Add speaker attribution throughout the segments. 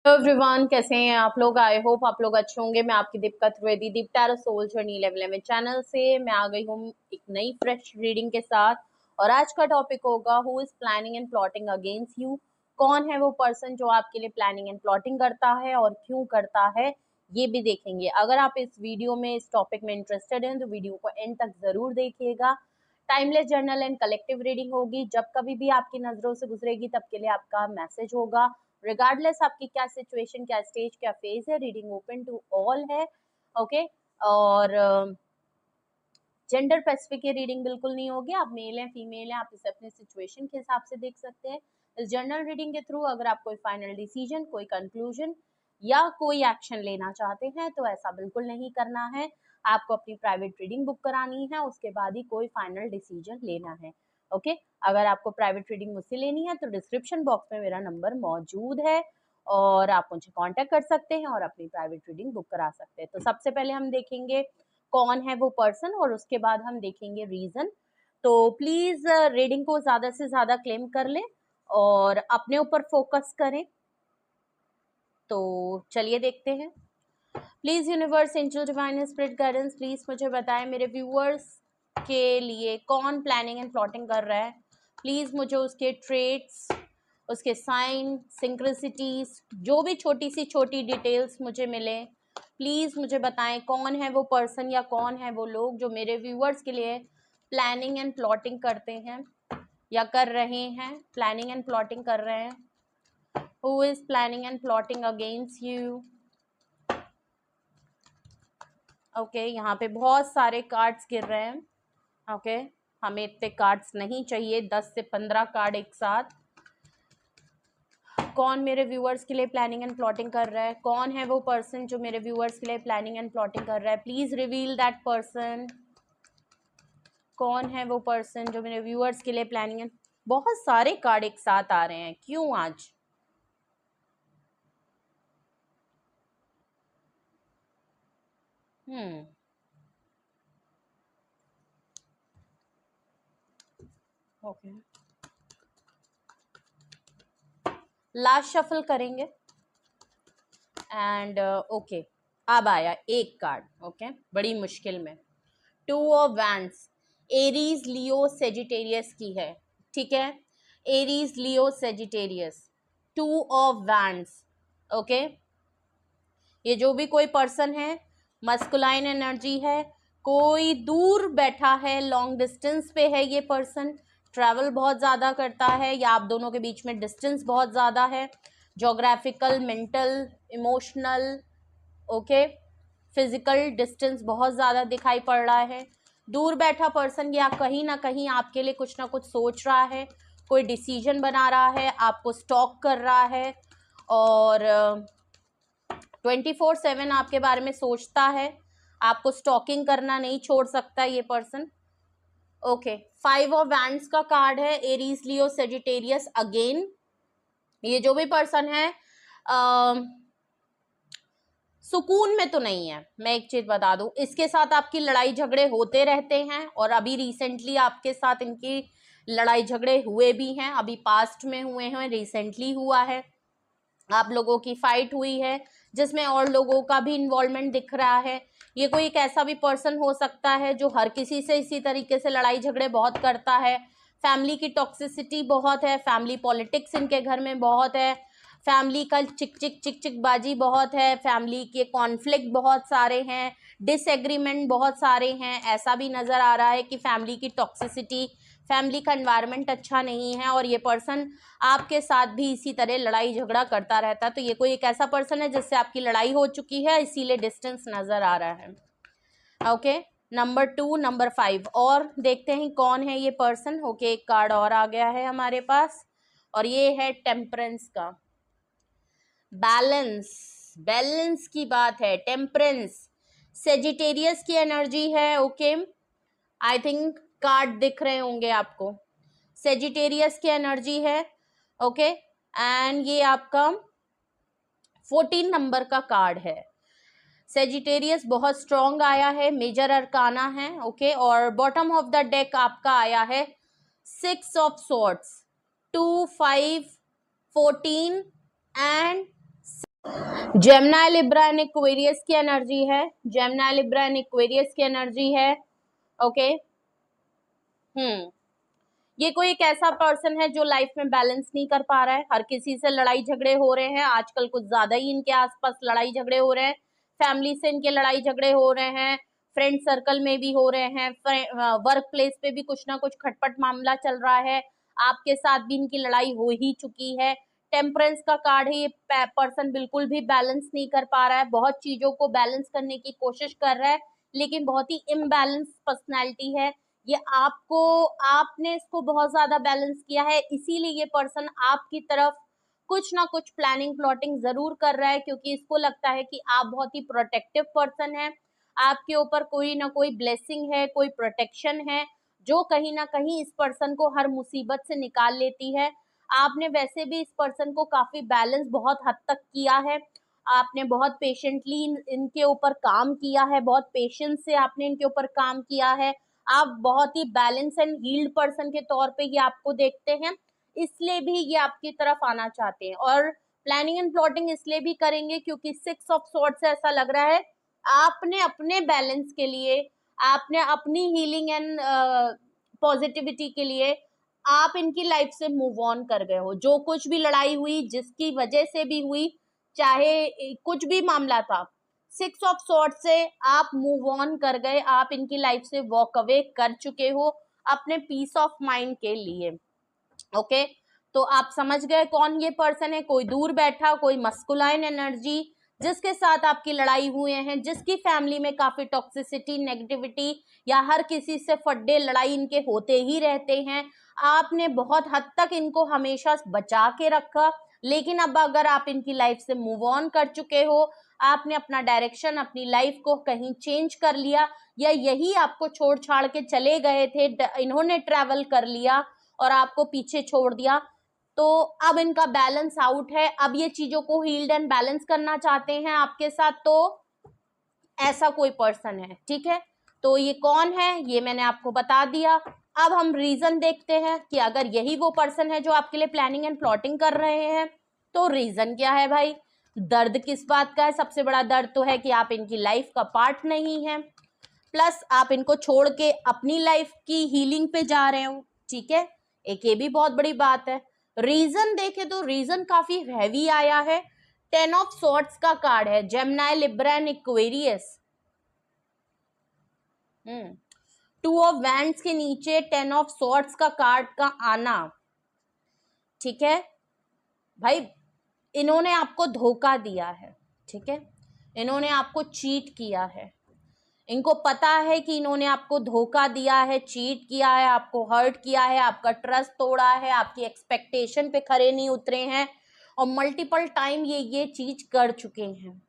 Speaker 1: Hello everyone, कैसे हैं आप लोग। आई होप आप लोग अच्छे होंगे। मैं आपकी दीपिका त्रिवेदी, दीप टैरो सोल जर्नी 11 चैनल से मैं आ गई हूँ एक नई फ्रेश रीडिंग के साथ। और आज का टॉपिक होगा who is planning and plotting against you. कौन है वो पर्सन जो आपके लिए प्लानिंग एंड प्लॉटिंग करता है और क्यों करता है, ये भी देखेंगे। अगर आप इस वीडियो में इस टॉपिक में इंटरेस्टेड हैं तो वीडियो को एंड तक जरूर देखिएगा। Timeless journal and collective reading होगी। जब कभी भी आपकी नजरों से गुजरेगी तब के लिए आपका मैसेज होगा। रिगार्डलेस आपकी क्या सिचुएशन, क्या स्टेज, क्या फेज है, रीडिंग ओपन टू ऑल है। ओके। और जेंडर स्पेसिफिक ये रीडिंग बिल्कुल नहीं होगी। आप मेल हैं, फीमेल हैं, आप इसे अपने सिचुएशन के हिसाब से देख सकते हैं। इस जर्नल रीडिंग के थ्रू अगर आप कोई फाइनल डिसीजन, कोई कंक्लूजन या कोई एक्शन लेना चाहते हैं तो ऐसा बिल्कुल नहीं करना है। आपको अपनी प्राइवेट रीडिंग बुक करानी है, उसके बाद ही कोई फाइनल डिसीजन लेना है। ओके। अगर आपको प्राइवेट रीडिंग मुझसे लेनी है तो डिस्क्रिप्शन बॉक्स में मेरा नंबर मौजूद है और आप मुझे कांटेक्ट कर सकते हैं और अपनी प्राइवेट रीडिंग बुक करा सकते हैं। तो सबसे पहले हम देखेंगे कौन है वो पर्सन और उसके बाद हम देखेंगे रीजन। तो प्लीज रीडिंग को ज्यादा से ज्यादा क्लेम कर लें और अपने ऊपर फोकस करें। तो चलिए देखते हैं। Please universe, angel, divine spirit guidance, please मुझे बताएं मेरे व्यूअर्स के लिए कौन प्लानिंग एंड प्लॉटिंग कर रहा है। प्लीज मुझे उसके ट्रेट्स, उसके साइन, सिंक्रेसिटीज, जो भी छोटी सी छोटी डिटेल्स मुझे मिले, प्लीज मुझे बताएं कौन है वो पर्सन या कौन है वो लोग जो मेरे व्यूअर्स के लिए प्लानिंग एंड प्लॉटिंग करते हैं या कर रहे हैं। प्लानिंग एंड प्लॉटिंग कर रहे हैं। Who is planning and plotting against you. Okay, यहाँ पे बहुत सारे कार्ड्स गिर रहे हैं। ओके, हमें इतने कार्ड्स नहीं चाहिए, 10 से 15 कार्ड एक साथ। कौन मेरे व्यूअर्स के लिए प्लानिंग एंड प्लॉटिंग कर रहा है, कौन है वो पर्सन जो मेरे व्यूअर्स के लिए प्लानिंग एंड प्लॉटिंग कर रहा है। Please reveal that person. कौन है वो पर्सन जो मेरे व्यूअर्स के लिए प्लानिंग एंड, बहुत सारे कार्ड एक साथ आ रहे हैं, क्यों आज। ओके, लास्ट शफल करेंगे एंड ओके, अब आया एक कार्ड। ओके, बड़ी मुश्किल में। 2 of wands, Aries, Leo, Sagittarius की है। ठीक है, Aries, Leo, Sagittarius, 2 of wands. Okay, ये जो भी कोई पर्सन है, मस्कुलाइन एनर्जी है, कोई दूर बैठा है, लॉन्ग डिस्टेंस पे है ये पर्सन, ट्रैवल बहुत ज़्यादा करता है या आप दोनों के बीच में डिस्टेंस बहुत ज़्यादा है, geographical, mental, emotional, okay, physical distance बहुत ज़्यादा दिखाई पड़ रहा है। दूर बैठा पर्सन या कहीं ना कहीं आपके लिए कुछ ना कुछ सोच रहा है, कोई डिसीजन बना रहा है, आपको स्टॉक कर रहा है और 24/7 आपके बारे में सोचता है। आपको स्टॉकिंग करना नहीं छोड़ सकता ये पर्सन। ओके, 5 ऑफ वैंड्स का कार्ड है, एरीज, लियो, सेजिटेरियस। अगेन ये जो भी पर्सन है सुकून में तो नहीं है। मैं एक चीज बता दूं, इसके साथ आपकी लड़ाई झगड़े होते रहते हैं और अभी रिसेंटली आपके साथ इनकी लड़ाई झगड़े हुए भी हैं, अभी पास्ट में हुए हैं, रिसेंटली हुआ है। आप लोगों की फाइट हुई है जिसमें और लोगों का भी इन्वॉल्वमेंट दिख रहा है। ये कोई एक ऐसा भी पर्सन हो सकता है जो हर किसी से इसी तरीके से लड़ाई झगड़े बहुत करता है। फैमिली की टॉक्सिसिटी बहुत है, फैमिली पॉलिटिक्स इनके घर में बहुत है, फैमिली का चिक चिक चिक चिक बाजी बहुत है, फैमिली के कॉन्फ्लिक्ट बहुत सारे हैं, डिसएग्रीमेंट बहुत सारे हैं। ऐसा भी नज़र आ रहा है कि फैमिली की टॉक्सिसिटी, फैमिली का एनवायरनमेंट अच्छा नहीं है और ये पर्सन आपके साथ भी इसी तरह लड़ाई झगड़ा करता रहता है। तो ये कोई एक ऐसा पर्सन है जिससे आपकी लड़ाई हो चुकी है, इसीलिए डिस्टेंस नज़र आ रहा है। ओके, नंबर 2, नंबर 5 और देखते हैं कौन है ये पर्सन। ओके, एक कार्ड और आ गया है हमारे पास और ये है टेम्परेंस का। बैलेंस, बैलेंस की बात है, टेम्परेंस, सेजिटेरियस की एनर्जी है। ओके, आई थिंक कार्ड दिख रहे होंगे आपको, सेजिटेरियस की एनर्जी है। ओके, एंड ये आपका 14 नंबर का कार्ड है। सेजिटेरियस बहुत स्ट्रॉन्ग आया है, मेजर अरकाना है। ओके, और बॉटम ऑफ द डेक आपका आया है 6 of swords, 2, 5, 14 and Gemini Libra and Aquarius की एनर्जी है, जेमिनी लिब्रा एंड एक्वेरियस की एनर्जी है। ओके ये कोई एक ऐसा पर्सन है जो लाइफ में बैलेंस नहीं कर पा रहा है, हर किसी से लड़ाई झगड़े हो रहे हैं, आजकल कुछ ज्यादा ही इनके आसपास लड़ाई झगड़े हो रहे हैं, फैमिली से इनके लड़ाई झगड़े हो रहे हैं, फ्रेंड सर्कल में भी हो रहे हैं, वर्क प्लेस पे भी कुछ ना कुछ खटपट मामला चल रहा है, आपके साथ भी इनकी लड़ाई हो ही चुकी है। टेम्परेंस का कार्ड है, ये पर्सन बिल्कुल भी बैलेंस नहीं कर पा रहा है, बहुत चीजों को बैलेंस करने की कोशिश कर रहा है लेकिन बहुत ही इम्बैलेंस पर्सनैलिटी है ये। आपने इसको बहुत ज्यादा बैलेंस किया है, इसीलिए ये पर्सन आपकी तरफ कुछ ना कुछ प्लानिंग प्लॉटिंग जरूर कर रहा है, क्योंकि इसको लगता है कि आप बहुत ही प्रोटेक्टिव पर्सन है, आपके ऊपर कोई ना कोई ब्लेसिंग है, कोई प्रोटेक्शन है जो कहीं ना कहीं इस पर्सन को हर मुसीबत से निकाल लेती है। आपने वैसे भी इस पर्सन को काफी बैलेंस बहुत हद तक किया है, आपने बहुत पेशेंटली इनके ऊपर काम किया है, बहुत पेशेंस से आपने इनके ऊपर काम किया है, आप बहुत ही बैलेंस एंड हील्ड पर्सन के तौर पे ये आपको देखते हैं, इसलिए भी ये आपकी तरफ आना चाहते हैं। और प्लानिंग एंड प्लॉटिंग इसलिए भी करेंगे क्योंकि 6 ऑफ स्वॉर्ड्स से ऐसा लग रहा है आपने अपने बैलेंस के लिए, आपने अपनी हीलिंग एंड पॉजिटिविटी के लिए आप इनकी लाइफ से मूव ऑन कर गए हो। जो कुछ भी लड़ाई हुई, जिसकी वजह से भी हुई, चाहे कुछ भी मामला था, 6 ऑफ स्वॉर्ड से आप मूव ऑन कर गए, आप इनकी लाइफ से वॉक अवे कर चुके हो अपने पीस ऑफ माइंड के लिए। ओके तो आप समझ गए कौन ये पर्सन है, कोई दूर बैठा, कोई मस्कुलाइन एनर्जी जिसके साथ आपकी लड़ाई हुए हैं, जिसकी फैमिली में काफी टॉक्सिसिटी, नेगेटिविटी या हर किसी से फड्डे लड़ाई इनके होते ही रहते हैं। आपने बहुत हद तक इनको हमेशा बचा के रखा, लेकिन अब अगर आप इनकी लाइफ से मूव ऑन कर चुके हो, आपने अपना डायरेक्शन, अपनी लाइफ को कहीं चेंज कर लिया, या यही आपको छोड़ छाड़ के चले गए थे, इन्होंने ट्रैवल कर लिया और आपको पीछे छोड़ दिया, तो अब इनका बैलेंस आउट है, अब ये चीजों को हील्ड एंड बैलेंस करना चाहते हैं आपके साथ। तो ऐसा कोई पर्सन है, ठीक है। तो ये कौन है ये मैंने आपको बता दिया। अब हम रीजन देखते हैं कि अगर यही वो पर्सन है जो आपके लिए प्लानिंग एंड प्लॉटिंग कर रहे हैं तो रीजन क्या है भाई। दर्द किस बात का है, सबसे बड़ा दर्द तो है कि आप इनकी लाइफ का पार्ट नहीं है, प्लस आप इनको छोड़ के अपनी लाइफ की हीलिंग पे जा रहे हो, ठीक है। एक ये भी बहुत बड़ी बात है। रीजन देखे तो रीजन काफी हैवी आया है, 10 ऑफ स्वॉर्ड्स का कार्ड है, Gemini Libra and Aquarius. 2 of wands के नीचे 10 ऑफ स्वॉर्ड्स का कार्ड का आना, ठीक है भाई। इन्होंने आपको धोखा दिया है, ठीक है, इन्होंने आपको चीट किया है, इनको पता है कि इन्होंने आपको धोखा दिया है, चीट किया है, आपको हर्ट किया है, आपका ट्रस्ट तोड़ा है, आपकी एक्सपेक्टेशन पे खरे नहीं उतरे हैं, और मल्टीपल टाइम ये चीज कर चुके हैं।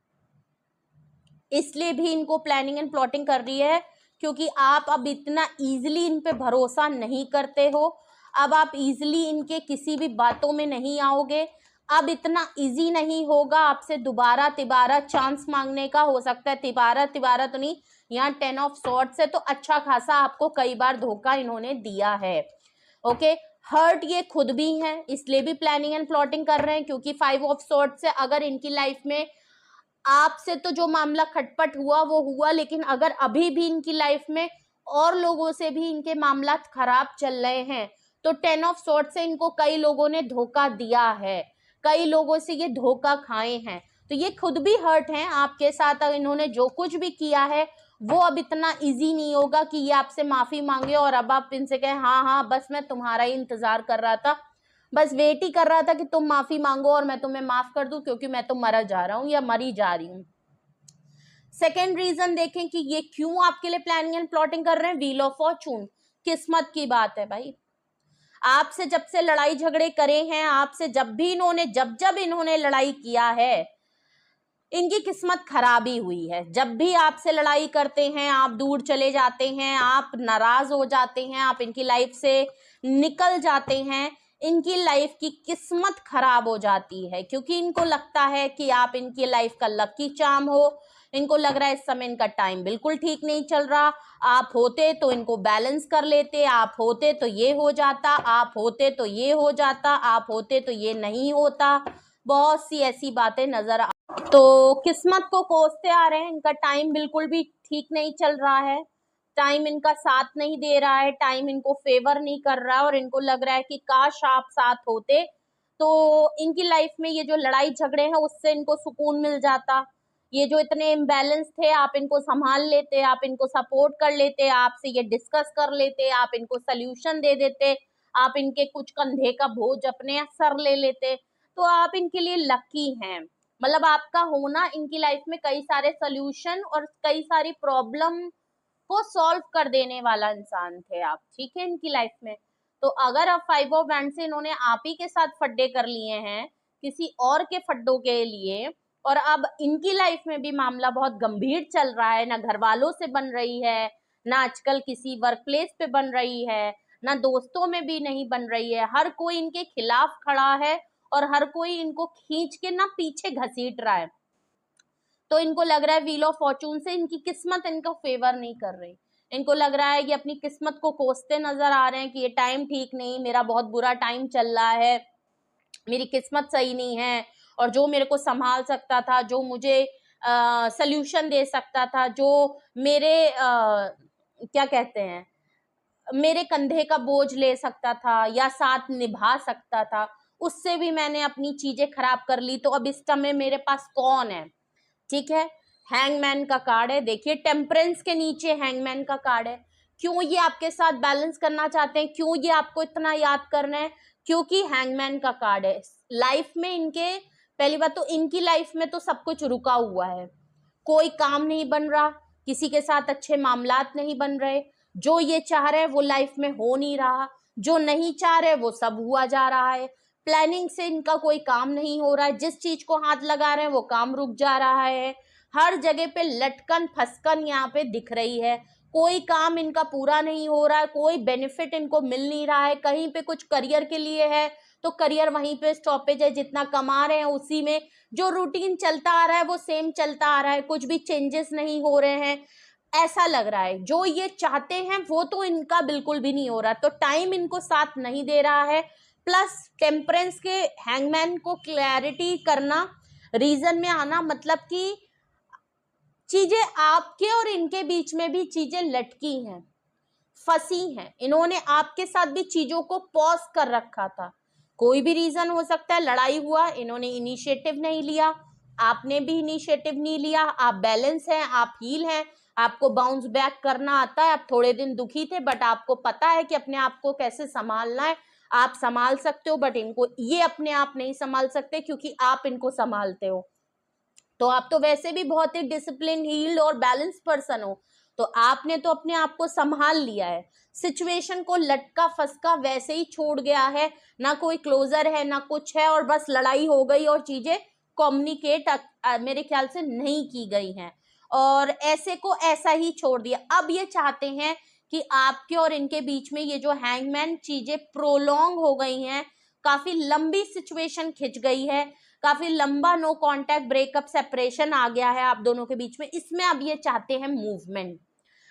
Speaker 1: इसलिए भी इनको प्लानिंग एंड प्लॉटिंग कर रही है क्योंकि आप अब इतना इजीली इन पे भरोसा नहीं करते हो, अब आप इजीली इनके किसी भी बातों में नहीं आओगे, अब इतना इजी नहीं होगा आपसे दोबारा तिबारा चांस मांगने का। हो सकता है तिबारा तो नहीं, यहाँ 10 ऑफ स्वॉर्ड्स से तो अच्छा खासा आपको कई बार धोखा इन्होंने दिया है। ओके हर्ट ये खुद भी हैं, इसलिए भी प्लानिंग एंड प्लॉटिंग कर रहे हैं क्योंकि 5 ऑफ स्वॉर्ड्स से अगर इनकी लाइफ में आपसे तो जो मामला खटपट हुआ वो हुआ, लेकिन अगर अभी भी इनकी लाइफ में और लोगों से भी इनके मामला खराब चल रहे हैं तो 10 ऑफ स्वॉर्ड्स से इनको कई लोगों ने धोखा दिया है, कई लोगों से ये धोखा खाए हैं, तो ये खुद भी हर्ट हैं आपके साथ। इन्होंने जो कुछ भी किया है वो अब इतना इजी नहीं होगा कि ये आपसे माफी मांगे और अब आप इनसे कहें हाँ हाँ बस मैं तुम्हारा ही इंतजार कर रहा था, बस वेट ही कर रहा था कि तुम माफी मांगो और मैं तुम्हें माफ कर दूं क्योंकि मैं तो मरा जा रहा हूं या मरी जा रही हूं। सेकेंड रीजन देखें कि ये क्यों आपके लिए प्लानिंग एंड प्लॉटिंग कर रहे हैं, व्हील ऑफ फॉर्चून, किस्मत की बात है भाई। आपसे जब से लड़ाई झगड़े करे हैं, आपसे जब इन्होंने लड़ाई किया है, इनकी किस्मत खराबी हुई है। जब भी आपसे लड़ाई करते हैं आप दूर चले जाते हैं, आप नाराज हो जाते हैं, आप इनकी लाइफ से निकल जाते हैं, इनकी लाइफ की किस्मत खराब हो जाती है क्योंकि इनको लगता है कि आप इनकी लाइफ का लकी चार्म हो। इनको लग रहा है इस समय इनका टाइम बिल्कुल ठीक नहीं चल रहा, आप होते तो इनको बैलेंस कर लेते, आप होते तो ये हो जाता, आप होते तो ये हो जाता, आप होते तो ये नहीं होता। बहुत सी ऐसी बातें नजर तो किस्मत को कोसते आ रहे हैं, इनका टाइम बिल्कुल भी ठीक नहीं चल रहा है, टाइम इनका साथ नहीं दे रहा है, टाइम इनको फेवर नहीं कर रहा है, और इनको लग रहा है कि काश आप साथ होते तो इनकी लाइफ में ये जो लड़ाई झगड़े हैं उससे इनको सुकून मिल जाता, ये जो इतने इम्बैलेंस थे आप इनको संभाल लेते, आप इनको सपोर्ट कर लेते, आपसे ये डिस्कस कर लेते, आप इनको सोल्यूशन दे देते, आप इनके कुछ कंधे का बोझ अपने सर ले लेते, तो आप इनके लिए लकी हैं। मतलब आपका होना इनकी लाइफ में कई सारे सोल्यूशन और कई सारी प्रॉब्लम को सॉल्व कर देने वाला इंसान थे आप, ठीक है, इनकी लाइफ में। तो अगर अब 5 ऑफ वैंड से इन्होंने आप ही के साथ फड्डे कर लिए हैं किसी और के फड्डों के लिए, और अब इनकी लाइफ में भी मामला बहुत गंभीर चल रहा है, ना घर वालों से बन रही है, ना आजकल किसी वर्क प्लेस पे बन रही है, ना दोस्तों में भी नहीं बन रही है, हर कोई इनके खिलाफ खड़ा है और हर कोई इनको खींच के ना पीछे घसीट रहा है। तो इनको लग रहा है व्हील ऑफ फॉर्चून से इनकी किस्मत इनको फेवर नहीं कर रही, इनको लग रहा है कि अपनी किस्मत को कोसते नजर आ रहे हैं कि ये टाइम ठीक नहीं, मेरा बहुत बुरा टाइम चल रहा है, मेरी किस्मत सही नहीं है, और जो मेरे को संभाल सकता था, जो मुझे सल्यूशन दे सकता था, जो मेरे क्या कहते हैं, मेरे कंधे का बोझ ले सकता था या साथ निभा सकता था, उससे भी मैंने अपनी चीजें खराब कर ली, तो अब इस समय मेरे पास कौन है, ठीक है। हैंगमैन का कार्ड है, देखिए टेम्परेंस के नीचे हैंगमैन का कार्ड है। क्यों ये आपके साथ बैलेंस करना चाहते हैं, क्यों ये आपको इतना याद करना है, क्योंकि हैंगमैन का कार्ड है। लाइफ में इनके, पहली बात तो इनकी लाइफ में तो सब कुछ रुका हुआ है, कोई काम नहीं बन रहा, किसी के साथ अच्छे मामलात नहीं बन रहे, जो ये चाह रहे हैं वो लाइफ में हो नहीं रहा, जो नहीं चाह रहे वो सब हुआ जा रहा है, प्लानिंग से इनका कोई काम नहीं हो रहा है, जिस चीज को हाथ लगा रहे हैं वो काम रुक जा रहा है, हर जगह पे लटकन फसकन यहाँ पे दिख रही है, कोई काम इनका पूरा नहीं हो रहा है, कोई बेनिफिट इनको मिल नहीं रहा है, कहीं पे कुछ करियर के लिए है तो करियर वहीं पे स्टॉपेज है, जितना कमा रहे हैं उसी में, जो रूटीन चलता आ रहा है वो सेम चलता आ रहा है, कुछ भी चेंजेस नहीं हो रहे हैं, ऐसा लग रहा है। जो ये चाहते हैं वो तो इनका बिल्कुल भी नहीं हो रहा, तो टाइम इनको साथ नहीं दे रहा है, प्लस टेम्परेंस के हैंगमैन को क्लैरिटी करना, रीजन में आना, मतलब कि चीजें आपके और इनके बीच में भी चीजें लटकी हैं, फंसी हैं, इन्होंने आपके साथ भी चीजों को पॉज कर रखा था, कोई भी रीजन हो सकता है, लड़ाई हुआ, इन्होंने इनिशिएटिव नहीं लिया, आपने भी इनिशिएटिव नहीं लिया, आप बैलेंस हैं, आप हील हैं, आपको बाउंस बैक करना आता है, आप थोड़े दिन दुखी थे बट आपको पता है कि अपने आप को कैसे संभालना है, आप संभाल सकते हो, बट इनको ये अपने आप नहीं संभाल सकते क्योंकि आप इनको संभालते हो, तो आप तो वैसे भी बहुत ही डिसिप्लिन, हील्ड और बैलेंस पर्सन हो, तो आपने तो अपने आप को संभाल लिया है, सिचुएशन को लटका फसका वैसे ही छोड़ गया है, ना कोई क्लोजर है ना कुछ है, और बस लड़ाई हो गई और चीजें कम्युनिकेट मेरे ख्याल से नहीं की गई हैं, और ऐसे को ऐसा ही छोड़ दिया। अब ये चाहते हैं कि आपके और इनके बीच में ये जो हैंगमैन चीजें प्रोलॉन्ग हो गई हैं, काफी लंबी सिचुएशन खिंच गई है, काफी लंबा नो कांटेक्ट, ब्रेकअप, सेपरेशन आ गया है आप दोनों के बीच में, इसमें अब ये चाहते हैं मूवमेंट,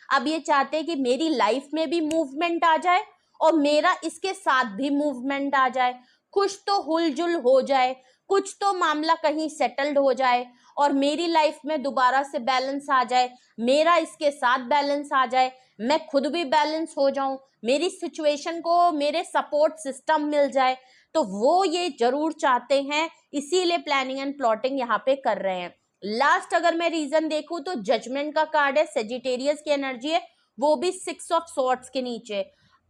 Speaker 1: अब ये चाहते हैं कि मेरी लाइफ में भी मूवमेंट आ जाए और मेरा इसके साथ भी मूवमेंट आ जाए, कुछ तो हुलजुल हो जाए, कुछ तो मामला कहीं सेटल्ड हो जाए और मेरी लाइफ में दोबारा से बैलेंस आ जाए, मेरा इसके साथ बैलेंस आ जाए, मैं खुद भी बैलेंस हो जाऊं, मेरी सिचुएशन को मेरे सपोर्ट सिस्टम मिल जाए, तो वो ये जरूर चाहते हैं, इसीलिए प्लानिंग एंड प्लॉटिंग यहाँ पे कर रहे हैं। लास्ट अगर मैं रीजन देखूं तो जजमेंट का कार्ड है, सेजिटेरियस की एनर्जी है, वो भी 6 ऑफ सॉर्ड्स के नीचे।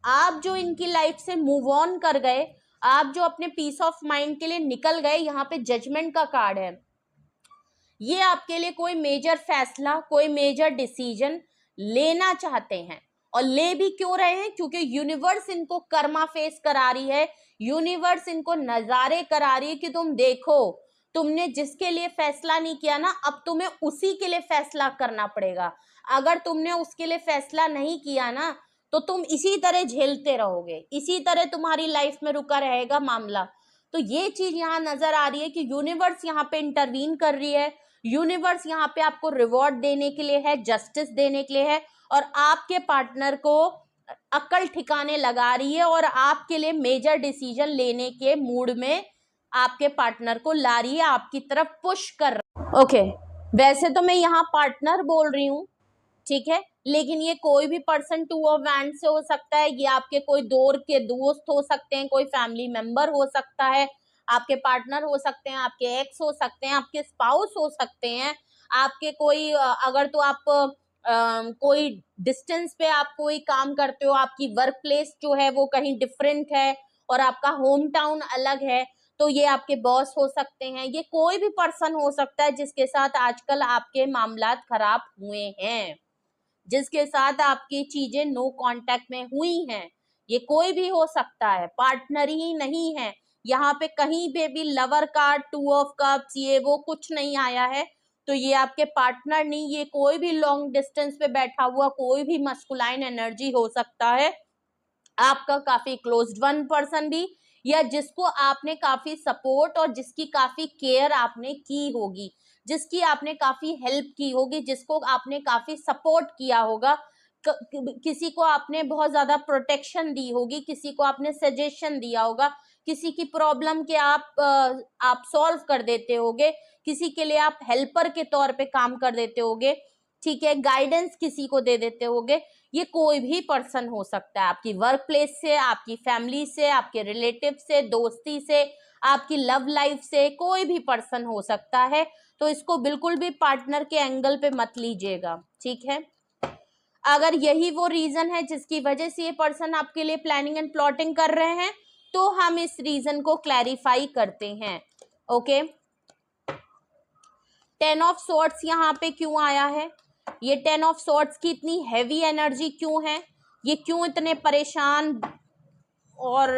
Speaker 1: आप जो इनकी लाइफ से मूव ऑन कर गए, आप जो अपने पीस ऑफ माइंड के लिए निकल गए, यहाँ पे जजमेंट का कार्ड है, ये आपके लिए कोई मेजर फैसला, कोई मेजर डिसीजन लेना चाहते हैं, और ले भी क्यों रहे हैं, क्योंकि यूनिवर्स इनको कर्मा फेस करा रही है, यूनिवर्स इनको नजारे करा रही है कि तुम देखो, तुमने जिसके लिए फैसला नहीं किया ना, अब तुम्हें उसी के लिए फैसला करना पड़ेगा, अगर तुमने उसके लिए फैसला नहीं किया ना तो तुम इसी तरह झेलते रहोगे, इसी तरह तुम्हारी लाइफ में रुका रहेगा मामला। तो ये चीज यहाँ नजर आ रही है कि यूनिवर्स यहाँ पे इंटरवीन कर रही है, यूनिवर्स यहाँ पे आपको रिवॉर्ड देने के लिए है, जस्टिस देने के लिए है, और आपके पार्टनर को अक्ल ठिकाने लगा रही है और आपके लिए मेजर डिसीजन लेने के मूड में आपके पार्टनर को ला रही है, आपकी तरफ पुश कर रहा है। ओके, वैसे तो मैं यहाँ पार्टनर बोल रही हूँ, ठीक है, लेकिन ये कोई भी पर्सन 2 ऑफ वैंड से हो सकता है, ये आपके कोई दौर के दोस्त हो सकते हैं, कोई फैमिली मेंबर हो सकता है, आपके पार्टनर हो सकते हैं, आपके एक्स हो सकते हैं, आपके स्पाउस हो सकते हैं, आपके कोई अगर तो आप कोई डिस्टेंस पे आप कोई काम करते हो, आपकी वर्क प्लेस जो है वो कहीं डिफरेंट है और आपका होम टाउन अलग है, तो ये आपके बॉस हो सकते हैं, ये कोई भी पर्सन हो सकता है जिसके साथ आजकल आपके मामलात खराब हुए हैं, जिसके साथ आपकी चीजें नो कांटेक्ट में हुई हैं, ये कोई भी हो सकता है, पार्टनर ही नहीं है। यहाँ पे कहीं पे भी लवर कार्ड, 2 ऑफ कप्स, ये वो कुछ नहीं आया है, तो ये आपके पार्टनर नहीं, ये कोई भी लॉन्ग डिस्टेंस पे बैठा हुआ कोई भी मस्कुलाइन एनर्जी हो सकता है, आपका काफी क्लोज्ड वन पर्सन भी, या जिसको आपने काफी सपोर्ट और जिसकी काफी केयर आपने की होगी, जिसकी आपने काफी हेल्प की होगी, जिसको आपने काफी सपोर्ट किया होगा, किसी को आपने बहुत ज्यादा प्रोटेक्शन दी होगी, किसी को आपने सजेशन दिया होगा, किसी की प्रॉब्लम के आप सॉल्व कर देते होगे, किसी के लिए आप हेल्पर के तौर पे काम कर देते होगे, ठीक है, गाइडेंस किसी को दे देते होगे, ये कोई भी पर्सन हो सकता है, आपकी वर्क प्लेस से, आपकी फैमिली से, आपके रिलेटिव से, दोस्ती से, आपकी लव लाइफ से, कोई भी पर्सन हो सकता है, तो इसको बिल्कुल भी पार्टनर के एंगल पे मत लीजिएगा, ठीक है। अगर यही वो रीजन है जिसकी वजह से ये पर्सन आपके लिए प्लानिंग एंड प्लॉटिंग कर रहे हैं, तो हम इस रीजन को क्लैरिफाई करते हैं। ओके, 10 ऑफ सॉर्ड्स यहाँ पे क्यों आया है, ये 10 ऑफ सॉर्ड्स की इतनी हैवी एनर्जी क्यों है, ये क्यों इतने परेशान और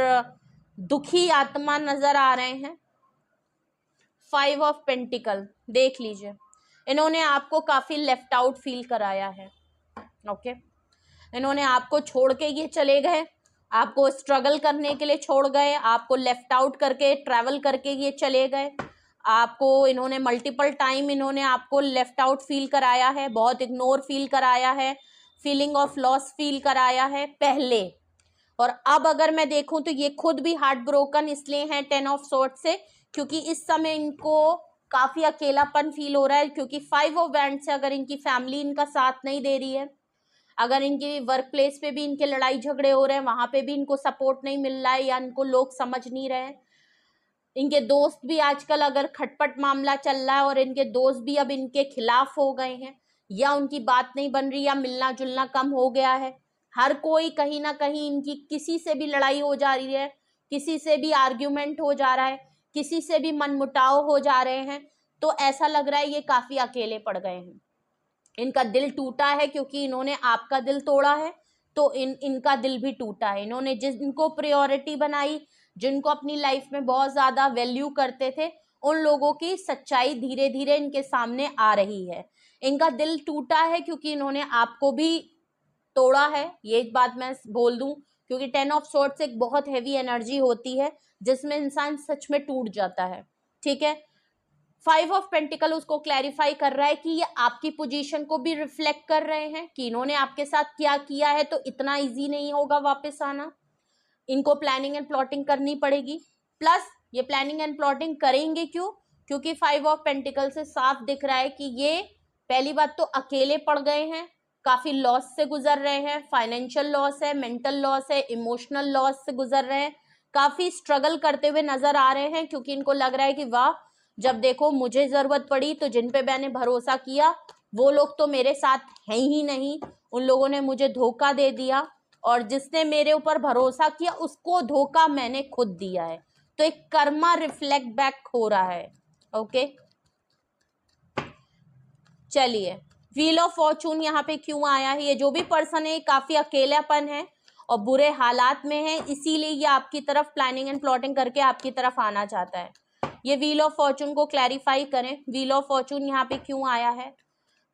Speaker 1: दुखी आत्मा नजर आ रहे हैं। 5 ऑफ पेंटिकल देख लीजिए, इन्होंने आपको काफी लेफ्ट आउट फील कराया है। ओके, इन्होंने आपको छोड़ के ये चले गए, आपको स्ट्रगल करने के लिए छोड़ गए, आपको लेफ्ट आउट करके ट्रैवल करके ये चले गए, आपको इन्होंने मल्टीपल टाइम इन्होंने आपको लेफ्ट आउट फील कराया है, बहुत इग्नोर फील कराया है, फीलिंग ऑफ लॉस फील कराया है पहले, और अब अगर मैं देखूं तो ये खुद भी हार्ट ब्रोकन इसलिए हैं 10 ऑफ सॉर्ड से, क्योंकि इस समय इनको काफी अकेलापन फील हो रहा है, क्योंकि 5 ऑफ वैंड से अगर इनकी फैमिली इनका साथ नहीं दे रही है, अगर इनकी वर्क प्लेस पे भी इनके लड़ाई झगड़े हो रहे हैं, वहां पे भी इनको सपोर्ट नहीं मिल रहा है या इनको लोग समझ नहीं रहे हैं, इनके दोस्त भी आजकल अगर खटपट मामला चल रहा है और इनके दोस्त भी अब इनके खिलाफ हो गए हैं, या उनकी बात नहीं बन रही, या मिलना जुलना कम हो गया है, हर कोई कहीं ना कहीं इनकी किसी से भी लड़ाई हो जा रही है, किसी से भी आर्ग्यूमेंट हो जा रहा है, किसी से भी मनमुटाव हो जा रहे हैं, तो ऐसा लग रहा है ये काफी अकेले पड़ गए हैं, इनका दिल टूटा है, क्योंकि इन्होंने आपका दिल तोड़ा है, तो इनका दिल भी टूटा है। इन्होंने जिनको प्रायोरिटी बनाई, जिनको अपनी लाइफ में बहुत ज्यादा वैल्यू करते थे, उन लोगों की सच्चाई धीरे धीरे इनके सामने आ रही है, इनका दिल टूटा है क्योंकि इन्होंने आपको भी तोड़ा है, ये बात मैं बोल दूं, क्योंकि 10 ऑफ सॉर्ड्स एक बहुत हैवी एनर्जी होती है जिसमें इंसान सच में टूट जाता है, ठीक है। 5 ऑफ पेंटिकल उसको क्लैरिफाई कर रहा है कि ये आपकी पोजीशन को भी रिफ्लेक्ट कर रहे हैं कि इन्होंने आपके साथ क्या किया है, तो इतना इजी नहीं होगा वापस आना, इनको प्लानिंग एंड प्लॉटिंग करनी पड़ेगी। प्लस ये प्लानिंग एंड प्लॉटिंग करेंगे क्यों, क्योंकि 5 ऑफ पेंटिकल से साफ दिख रहा है कि ये पहली बात तो अकेले पड़ गए हैं, काफी लॉस से गुजर रहे हैं, फाइनेंशियल लॉस है, मेंटल लॉस है, इमोशनल लॉस से गुजर रहे हैं, काफी स्ट्रगल करते हुए नजर आ रहे हैं, क्योंकि इनको लग रहा है कि वाह, जब देखो मुझे जरूरत पड़ी तो जिन पे मैंने भरोसा किया वो लोग तो मेरे साथ हैं ही नहीं, उन लोगों ने मुझे धोखा दे दिया, और जिसने मेरे ऊपर भरोसा किया उसको धोखा मैंने खुद दिया है, तो एक कर्मा रिफ्लेक्ट बैक हो रहा है। ओके, चलिए, व्हील ऑफ फॉर्चून यहाँ पे क्यों आया है, ये जो भी पर्सन है काफी अकेलापन है और बुरे हालात में है, इसीलिए ये आपकी तरफ प्लानिंग एंड प्लॉटिंग करके आपकी तरफ आना चाहता है। ये व्हील ऑफ फॉर्चून को क्लैरिफाई करें, व्हील ऑफ फॉर्चून यहाँ पे क्यों आया है,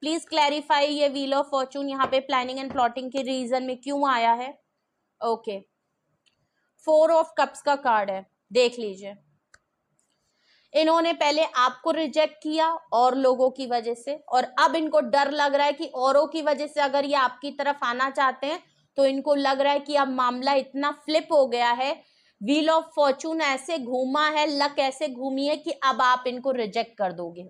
Speaker 1: प्लीज क्लैरिफाई, ये व्हील ऑफ फॉर्चून यहाँ पे प्लानिंग एंड प्लॉटिंग के रीजन में क्यों आया है। ओके, 4 ऑफ कप्स का कार्ड है, देख लीजिए, इन्होंने पहले आपको रिजेक्ट किया और लोगों की वजह से, और अब इनको डर लग रहा है कि औरों की वजह से अगर ये आपकी तरफ आना चाहते हैं तो इनको लग रहा है कि अब मामला इतना फ्लिप हो गया है व्हील ऑफ फॉर्चून ऐसे घूमा है, लक ऐसे घूमी है कि अब आप इनको रिजेक्ट कर दोगे।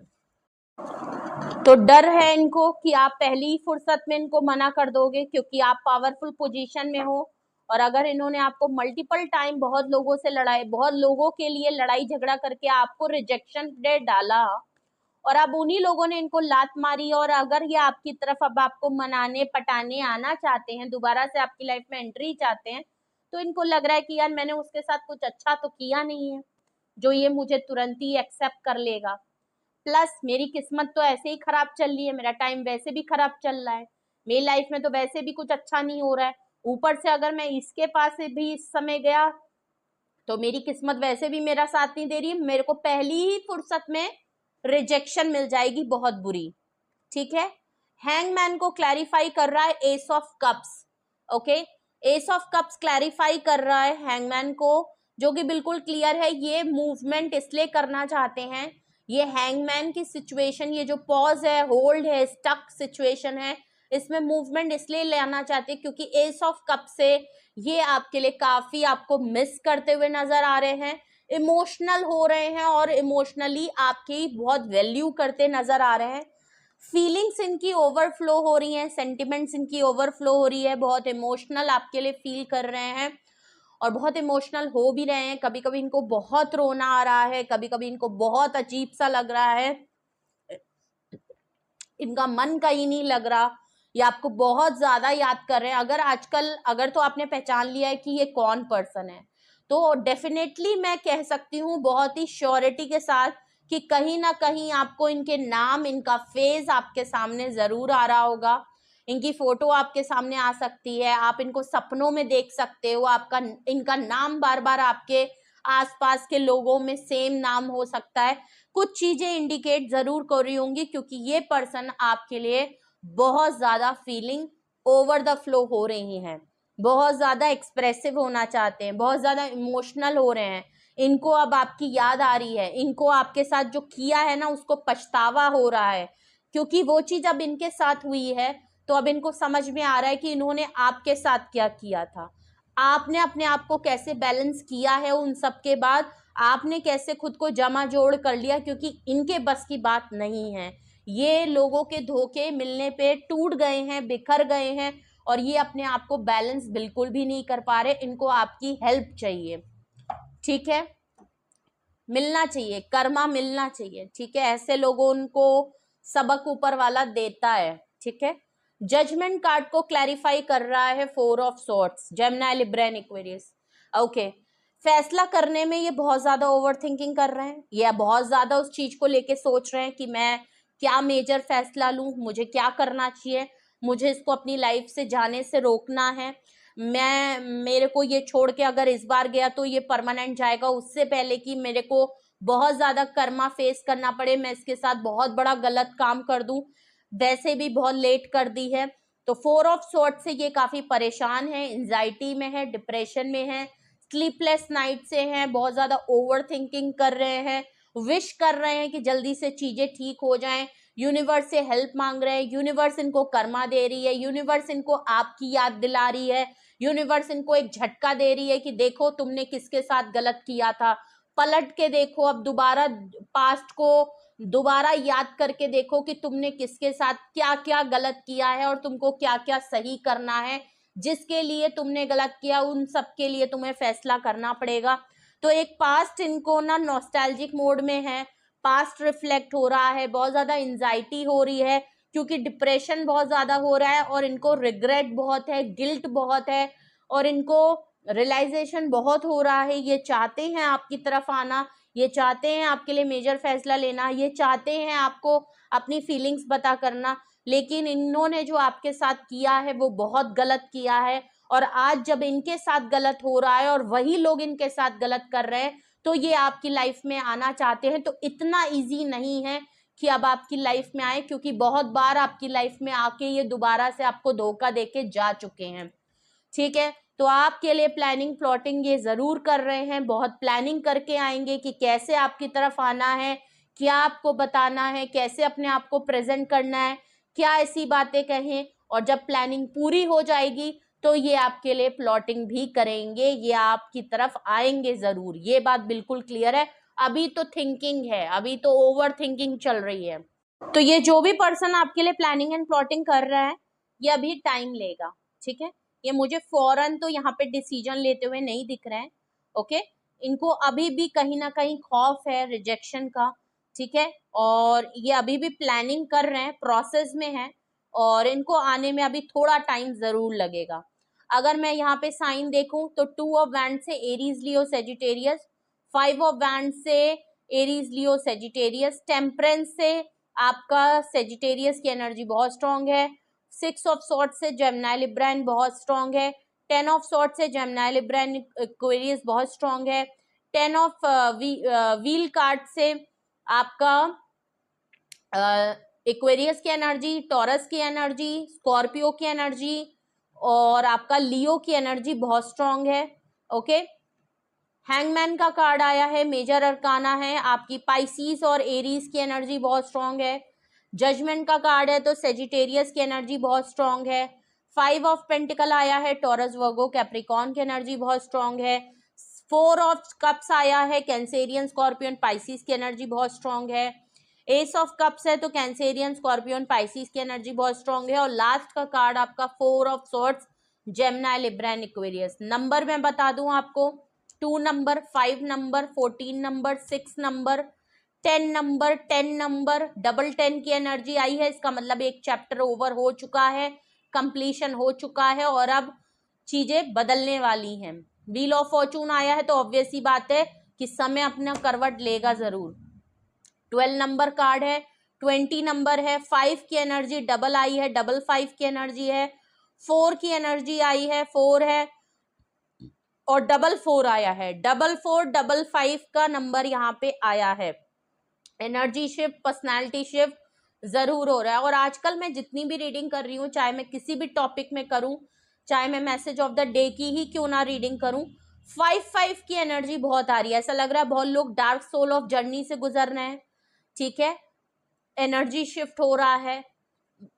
Speaker 1: तो डर है इनको कि आप पहली फुर्सत में इनको मना कर दोगे क्योंकि आप पावरफुल पोजीशन में हो। और अगर इन्होंने आपको मल्टीपल टाइम बहुत लोगों से लड़ाई, बहुत लोगों के लिए लड़ाई झगड़ा करके आपको रिजेक्शन दे डाला और अब उन्हीं लोगों ने इनको लात मारी, और अगर ये आपकी तरफ अब आपको मनाने पटाने आना चाहते हैं, दोबारा से आपकी लाइफ में एंट्री चाहते हैं, तो इनको लग रहा है कि यार मैंने उसके साथ कुछ अच्छा तो किया नहीं है जो ये मुझे तुरंत ही एक्सेप्ट कर लेगा। प्लस मेरी किस्मत तो ऐसे ही खराब चल रही है, मेरा टाइम वैसे भी खराब चल रहा है, मेरी लाइफ में तो वैसे भी कुछ अच्छा नहीं हो रहा है, ऊपर से अगर मैं इसके पास भी इस समय गया तो मेरी किस्मत वैसे भी मेरा साथ नहीं दे रही है, मेरे को पहली ही फुर्सत में रिजेक्शन मिल जाएगी बहुत बुरी। ठीक है, हैंगमैन को क्लैरिफाई कर रहा है S of cups. Okay, S of cups clarify कर रहा है हैंगमैन को, जो कि बिल्कुल क्लियर है। ये मूवमेंट इसलिए करना चाहते हैं, ये हैंगमैन की सिचुएशन, ये जो पॉज है, होल्ड है, स्टक सिचुएशन है, इसमें मूवमेंट इसलिए लाना चाहते हैं क्योंकि एस ऑफ कप से ये आपके लिए काफी आपको मिस करते हुए नजर आ रहे हैं, इमोशनल हो रहे हैं और इमोशनली आपकी बहुत वैल्यू करते नजर आ रहे हैं। फीलिंग्स इनकी ओवरफ्लो हो रही हैं, सेंटिमेंट्स इनकी ओवरफ्लो हो रही है, बहुत इमोशनल आपके लिए फील कर रहे हैं और बहुत इमोशनल हो भी रहे हैं। कभी कभी इनको बहुत रोना आ रहा है, कभी कभी इनको बहुत अजीब सा लग रहा है, इनका मन कहीं नहीं लग रहा, ये आपको बहुत ज्यादा याद कर रहे हैं। अगर आजकल अगर तो आपने पहचान लिया है कि ये कौन पर्सन है, तो डेफिनेटली मैं कह सकती हूँ बहुत ही श्योरिटी के साथ कि कहीं ना कहीं आपको इनके नाम, इनका फेस आपके सामने जरूर आ रहा होगा, इनकी फोटो आपके सामने आ सकती है, आप इनको सपनों में देख सकते हो, आपका इनका नाम बार बार आपके आसपास के लोगों में सेम नाम हो सकता है। कुछ चीजें इंडिकेट जरूर कर रही होंगी क्योंकि ये पर्सन आपके लिए बहुत ज्यादा फीलिंग ओवर द फ्लो हो रही हैं, बहुत ज्यादा एक्सप्रेसिव होना चाहते हैं, बहुत ज्यादा इमोशनल हो रहे हैं, इनको अब आपकी याद आ रही है, इनको आपके साथ जो किया है ना उसको पछतावा हो रहा है क्योंकि वो चीज अब इनके साथ हुई है, तो अब इनको समझ में आ रहा है कि इन्होंने आपके साथ क्या किया था, आपने अपने आप को कैसे बैलेंस किया है, उन सब के बाद आपने कैसे खुद को जमा जोड़ कर लिया, क्योंकि इनके बस की बात नहीं है। ये लोगों के धोखे मिलने पे टूट गए हैं, बिखर गए हैं और ये अपने आप को बैलेंस बिल्कुल भी नहीं कर पा रहे, इनको आपकी हेल्प चाहिए। ठीक है, मिलना चाहिए, कर्मा मिलना चाहिए। ठीक है, ऐसे लोगों को सबक ऊपर वाला देता है। ठीक है, जजमेंट कार्ड को क्लैरिफाई कर रहा है four of swords, Gemini, Libra, Aquarius. Okay, फैसला करने में ये बहुत ज्यादा ओवर थिंकिंग कर रहे हैं, ये बहुत ज्यादा उस चीज को लेके सोच रहे हैं कि मैं क्या मेजर फैसला लूं, मुझे क्या करना चाहिए, मुझे इसको अपनी लाइफ से जाने से रोकना है, मेरे को ये छोड़ के अगर इस बार गया तो ये परमानेंट जाएगा, उससे पहले कि मेरे को बहुत ज्यादा कर्मा फेस करना पड़े, मैं इसके साथ बहुत बड़ा गलत काम कर दूं, वैसे भी बहुत लेट कर दी है। तो फोर ऑफ सॉर्ड से ये काफी परेशान है, एंजाइटी में है, डिप्रेशन में है, स्लीपलेस नाइट से हैं, बहुत ज्यादा ओवर थिंकिंग कर रहे हैं, विश कर रहे हैं कि जल्दी से चीजें ठीक हो जाएं, यूनिवर्स से हेल्प मांग रहे हैं, यूनिवर्स इनको कर्मा दे रही है, यूनिवर्स इनको आपकी याद दिला रही है, यूनिवर्स इनको एक झटका दे रही है कि देखो तुमने किसके साथ गलत किया था, पलट के देखो, अब दोबारा पास्ट को दोबारा याद करके देखो कि तुमने किसके साथ क्या क्या गलत किया है और तुमको क्या क्या सही करना है, जिसके लिए तुमने गलत किया उन सब के लिए तुम्हें फैसला करना पड़ेगा। तो एक पास्ट इनको ना नॉस्टैल्जिक मोड में है, पास्ट रिफ्लेक्ट हो रहा है, बहुत ज्यादा एंजाइटी हो रही है क्योंकि डिप्रेशन बहुत ज्यादा हो रहा है और इनको रिग्रेट बहुत है, गिल्ट बहुत है और इनको रियलाइजेशन बहुत हो रहा है। ये चाहते हैं आपकी तरफ आना, ये चाहते हैं आपके लिए मेजर फैसला लेना, ये चाहते हैं आपको अपनी फीलिंग्स बता करना, लेकिन इन्होंने जो आपके साथ किया है वो बहुत गलत किया है और आज जब इनके साथ गलत हो रहा है और वही लोग इनके साथ गलत कर रहे हैं तो ये आपकी लाइफ में आना चाहते हैं। तो इतना इजी नहीं है कि अब आपकी लाइफ में आए, क्योंकि बहुत बार आपकी लाइफ में आके ये दोबारा से आपको धोखा देके जा चुके हैं। ठीक है, तो आपके लिए प्लानिंग प्लॉटिंग ये जरूर कर रहे हैं, बहुत प्लानिंग करके आएंगे कि कैसे आपकी तरफ आना है, क्या आपको बताना है, कैसे अपने आप को प्रेजेंट करना है, क्या ऐसी बातें कहें, और जब प्लानिंग पूरी हो जाएगी तो ये आपके लिए प्लॉटिंग भी करेंगे, ये आपकी तरफ आएंगे जरूर, ये बात बिल्कुल क्लियर है। अभी तो थिंकिंग है, अभी तो ओवर थिंकिंग चल रही है। तो ये जो भी पर्सन आपके लिए प्लानिंग एंड प्लॉटिंग कर रहा है, ये अभी टाइम लेगा, ठीक है। ये मुझे फौरन तो यहाँ पे डिसीजन लेते हुए नहीं दिख रहे हैं, ओके। इनको अभी भी कहीं ना कहीं खौफ है रिजेक्शन का, ठीक है। और ये अभी भी प्लानिंग कर रहे हैं, प्रोसेस में है, और इनको आने में अभी थोड़ा टाइम जरूर लगेगा। अगर मैं यहाँ पे साइन देखूं तो 2 ऑफ वैंड से Aries Leo Sagittarius, 5 of wand से एरीज लियो सेजिटेरियस, टेम्परेंस से आपका सेजिटेरियस की एनर्जी बहुत स्ट्रांग है, 6 ऑफ सॉर्ड से जेमिनी लिब्रा बहुत स्ट्रांग है, 10 ऑफ सॉर्ड से जेमिनी लिब्रा एक्वेरियस बहुत स्ट्रांग है, 10 ऑफ व्हील कार्ड से आपका एक्वेरियस की एनर्जी, टॉरस की एनर्जी, स्कॉर्पियो की एनर्जी और आपका लियो की एनर्जी बहुत स्ट्रांग है, ओके। हैंगमैन का कार्ड आया है, मेजर अरकाना है, आपकी पाइसीस और एरीज की एनर्जी बहुत स्ट्रांग है। जजमेंट का कार्ड है तो सेजिटेरियस की एनर्जी बहुत स्ट्रांग है। 5 ऑफ पेंटिकल आया है, टॉरस वर्गो कैप्रिकॉन की एनर्जी बहुत स्ट्रांग है। 4 ऑफ कप्स आया है, कैंसेरियन स्कॉर्पियन पाइसीस की एनर्जी बहुत स्ट्रांग है। एस ऑफ कप्स है तो कैंसेरियन स्कॉर्पियन पाइसीस की एनर्जी बहुत स्ट्रांग है। और लास्ट का कार्ड आपका 4 of swords Gemini Libra Aquarius. Number मैं बता दूं आपको, 2 number, 5 number, 14 number, 6 number, 10 number, 10 number, double 10 की एनर्जी आई है। इसका मतलब एक चैप्टर ओवर हो चुका है, कंप्लीशन हो चुका है और अब चीजें बदलने वाली हैं। व्हील ऑफ फॉर्चून आया है तो ऑब्वियस ही बात है कि समय अपना करवट लेगा जरूर। 12 नंबर कार्ड है, 20 नंबर है, 5 की एनर्जी डबल आई है, डबल 5 की एनर्जी है, 4 की एनर्जी आई है, 4 है और डबल 4 आया है, डबल 4 डबल 5 का नंबर यहाँ पे आया है। एनर्जी शिफ्ट, पर्सनालिटी शिफ्ट जरूर हो रहा है। और आजकल मैं जितनी भी रीडिंग कर रही हूँ, चाहे मैं किसी भी टॉपिक में करूँ, चाहे मैं मैसेज ऑफ द डे की ही क्यों ना रीडिंग करूँ, 5 की एनर्जी बहुत आ रही है। ऐसा लग रहा है बहुत लोग डार्क सोल ऑफ जर्नी से गुजर रहे हैं, ठीक है। एनर्जी शिफ्ट हो रहा है,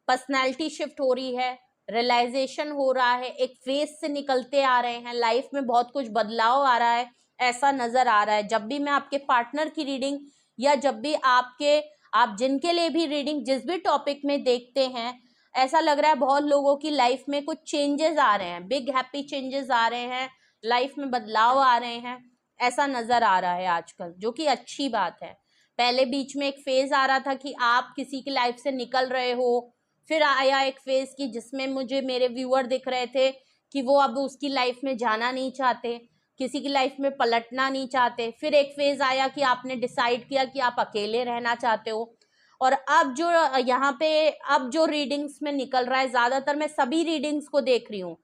Speaker 1: पर्सनैलिटी शिफ्ट हो रही है, रियलाइजेशन हो रहा है, एक फेज से निकलते आ रहे हैं, लाइफ में बहुत कुछ बदलाव आ रहा है, ऐसा नजर आ रहा है। जब भी मैं आपके पार्टनर की रीडिंग या जब भी आप जिनके लिए भी रीडिंग जिस भी टॉपिक में देखते हैं, ऐसा लग रहा है बहुत लोगों की लाइफ में कुछ चेंजेस आ रहे हैं, बिग हैप्पी चेंजेस आ रहे हैं, लाइफ में बदलाव आ रहे हैं, ऐसा नजर आ रहा है आजकल, जो कि अच्छी बात है। पहले बीच में एक फेज आ रहा था कि आप किसी की लाइफ से निकल रहे हो, फिर आया एक फेज की जिसमें मुझे मेरे व्यूअर दिख रहे थे कि वो अब उसकी लाइफ में जाना नहीं चाहते, किसी की लाइफ में पलटना नहीं चाहते। फिर एक फेज आया कि आपने डिसाइड किया कि आप अकेले रहना चाहते हो। और अब जो यहाँ पे अब जो रीडिंग्स में निकल रहा है, ज्यादातर मैं सभी रीडिंग्स को देख रही हूँ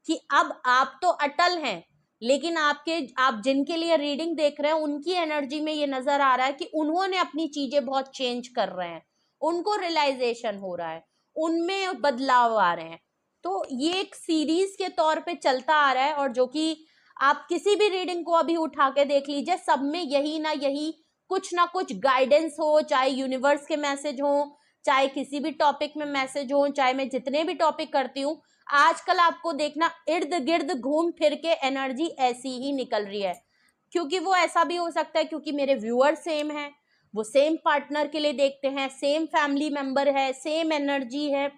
Speaker 1: कि अब आप तो अटल हैं, लेकिन आप जिनके लिए रीडिंग देख रहे हैं उनकी एनर्जी में ये नजर आ रहा है कि उन्होंने अपनी चीजें बहुत चेंज कर रहे हैं, उनको रियलाइजेशन हो रहा है, उनमें बदलाव आ रहे हैं। तो ये एक सीरीज के तौर पे चलता आ रहा है, और जो कि आप किसी भी रीडिंग को अभी उठा के देख लीजिए, सब में यही ना कुछ गाइडेंस हो, चाहे यूनिवर्स के मैसेज हो, चाहे किसी भी टॉपिक में मैसेज हो, चाहे मैं जितने भी टॉपिक करती हूँ, आजकल आपको देखना इर्द गिर्द घूम फिर के एनर्जी ऐसी ही निकल रही है। क्योंकि वो ऐसा भी हो सकता है क्योंकि मेरे व्यूअर सेम है, वो सेम पार्टनर के लिए देखते हैं, सेम फैमिली मेंबर है, सेम एनर्जी है।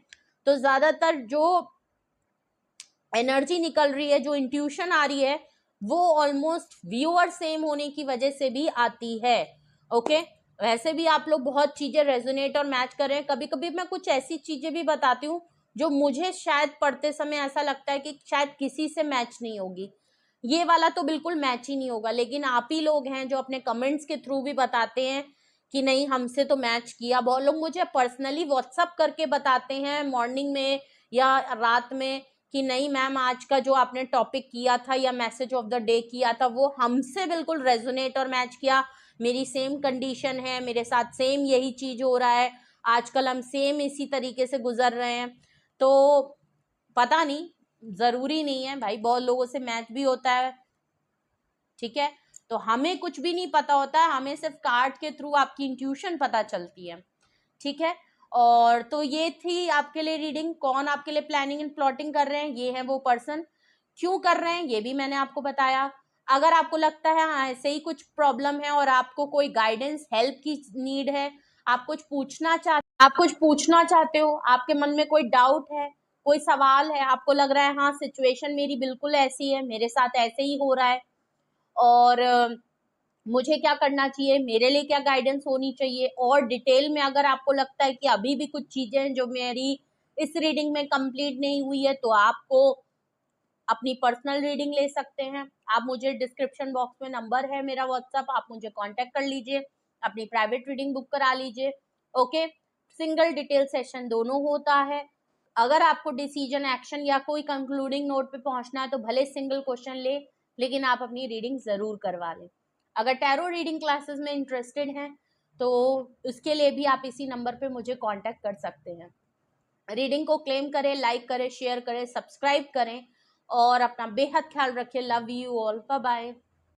Speaker 1: तो ज्यादातर जो एनर्जी निकल रही है, जो इंट्यूशन आ रही है, वो ऑलमोस्ट व्यूअर सेम होने की वजह से भी आती है, ओके। वैसे भी आप लोग बहुत चीजें रेजोनेट और मैच कर रहे हैं। कभी कभी मैं कुछ ऐसी चीजें भी बताती हूँ जो मुझे शायद पढ़ते समय ऐसा लगता है कि शायद किसी से मैच नहीं होगी, ये वाला तो बिल्कुल मैच ही नहीं होगा, लेकिन आप ही लोग हैं जो अपने कमेंट्स के थ्रू भी बताते हैं कि नहीं हमसे तो मैच किया। बहुत लोग मुझे पर्सनली व्हाट्सअप करके बताते हैं मॉर्निंग में या रात में कि नहीं मैम, आज का जो आपने टॉपिक किया था या मैसेज ऑफ द डे किया था वो हमसे बिल्कुल रेजोनेट और मैच किया, मेरी सेम कंडीशन है, मेरे साथ सेम यही चीज हो रहा है, आजकल हम सेम इसी तरीके से गुजर रहे हैं। तो पता नहीं, जरूरी नहीं है भाई, बहुत लोगों से मैच भी होता है, ठीक है। तो हमें कुछ भी नहीं पता होता है, हमें सिर्फ कार्ड के थ्रू आपकी इंट्यूशन पता चलती है, ठीक है। और तो ये थी आपके लिए रीडिंग। कौन आपके लिए प्लानिंग एंड प्लॉटिंग कर रहे हैं, ये है वो पर्सन। क्यों कर रहे हैं ये भी मैंने आपको बताया। अगर आपको लगता है हाँ ऐसे ही कुछ प्रॉब्लम है और आपको कोई गाइडेंस हेल्प की नीड है, आप कुछ पूछना चाहते हो, आपके मन में कोई डाउट है, कोई सवाल है, आपको लग रहा है हाँ सिचुएशन मेरी बिल्कुल ऐसी है, मेरे साथ ऐसे ही हो रहा है और मुझे क्या करना चाहिए, मेरे लिए क्या गाइडेंस होनी चाहिए, और डिटेल में अगर आपको लगता है कि अभी भी कुछ चीजें हैं जो मेरी इस रीडिंग में कंप्लीट नहीं हुई है, तो आपको अपनी पर्सनल रीडिंग ले सकते हैं। आप मुझे डिस्क्रिप्शन बॉक्स में नंबर है मेरा व्हाट्सएप, आप मुझे कांटेक्ट कर लीजिए, अपनी प्राइवेट रीडिंग बुक करा लीजिए। ओके, सिंगल डिटेल सेशन दोनों होता है। अगर आपको डिसीजन एक्शन या कोई कंक्लूडिंग नोट पे पहुंचना है तो भले सिंगल क्वेश्चन ले, लेकिन आप अपनी रीडिंग जरूर करवा लें। अगर टैरो रीडिंग क्लासेस में इंटरेस्टेड हैं तो उसके लिए भी आप इसी नंबर पे मुझे कांटेक्ट कर सकते हैं। रीडिंग को क्लेम करें, लाइक करें, शेयर करें, सब्सक्राइब करें और अपना बेहद ख्याल रखें। Love you all, bye bye.